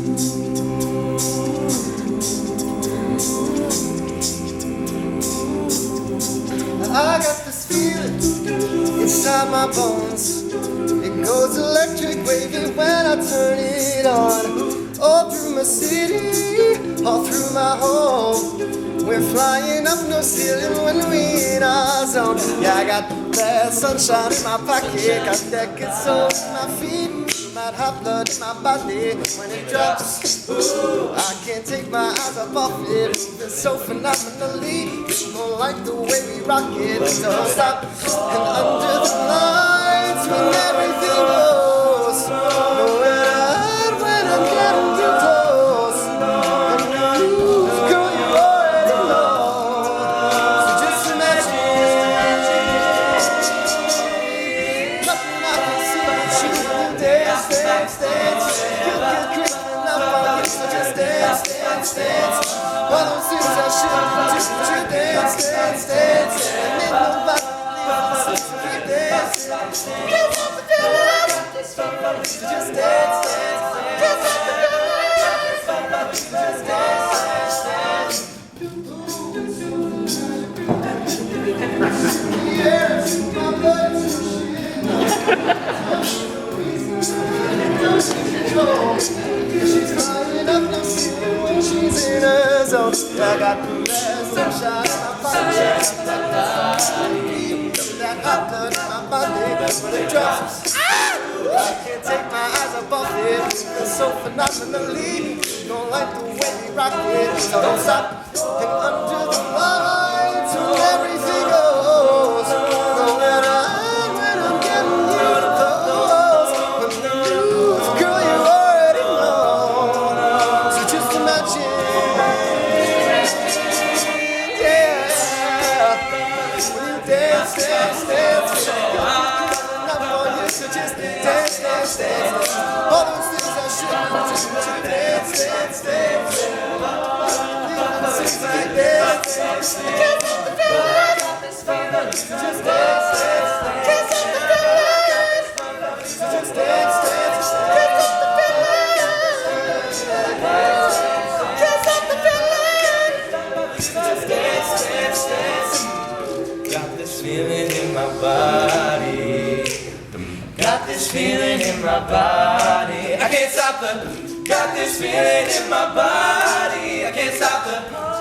I got this feeling inside my bones. It goes electric wavy when I turn it on. All through my city, all through my home. We're flying up no ceiling when we in our zone. Yeah, I got that sunshine in my pocket, got that good soul in my feet. Might have blood in my body when it drops. Ooh, I can't take my eyes up off it. Moving so phenomenally. People like the way we rock it. So don't stop. And under the lights when everything goes. Nowhere to hide when I'm getting too close. And you, girl, you already know. So just imagine. Nothing I can see but you. Dance, dance, dance. You get creeping up on you, so just dance, dance, dance. All those things I shouldn't do, but you dance, dance, dance. And ain't nobody leaving, so keep dancing. Can't stop the feeling, so just dance, dance. Can't stop the feeling, so just dance, dance, dance. Yes, my blood's so shit. She's climbing up the ceiling when she's in her zone. I got that sunshine in my pocket, that hot blood in my body when it drops. I can't take my eyes up off it. It's so phenomenally. Don't like the way we rock it, so don't stop. And under the lights, when everything goes, nowhere to hide when I'm getting you close. When the news, girl, you already know. So just imagine, yeah. When you dance, dance, dance, not for you, so just dance, dance, dance. All those things I shouldn't do, just dance, dance, dance. Just dance, dance, can't stop the feeling. Just dance, dance, can't stop the feeling. Just dance, dance, can't stop the feeling. Can't stop the feeling. Just dance, dance, dance. Got this feeling in my body. Got this feeling in my body. I can't stop the. Got this feeling in my body. I can't stop the.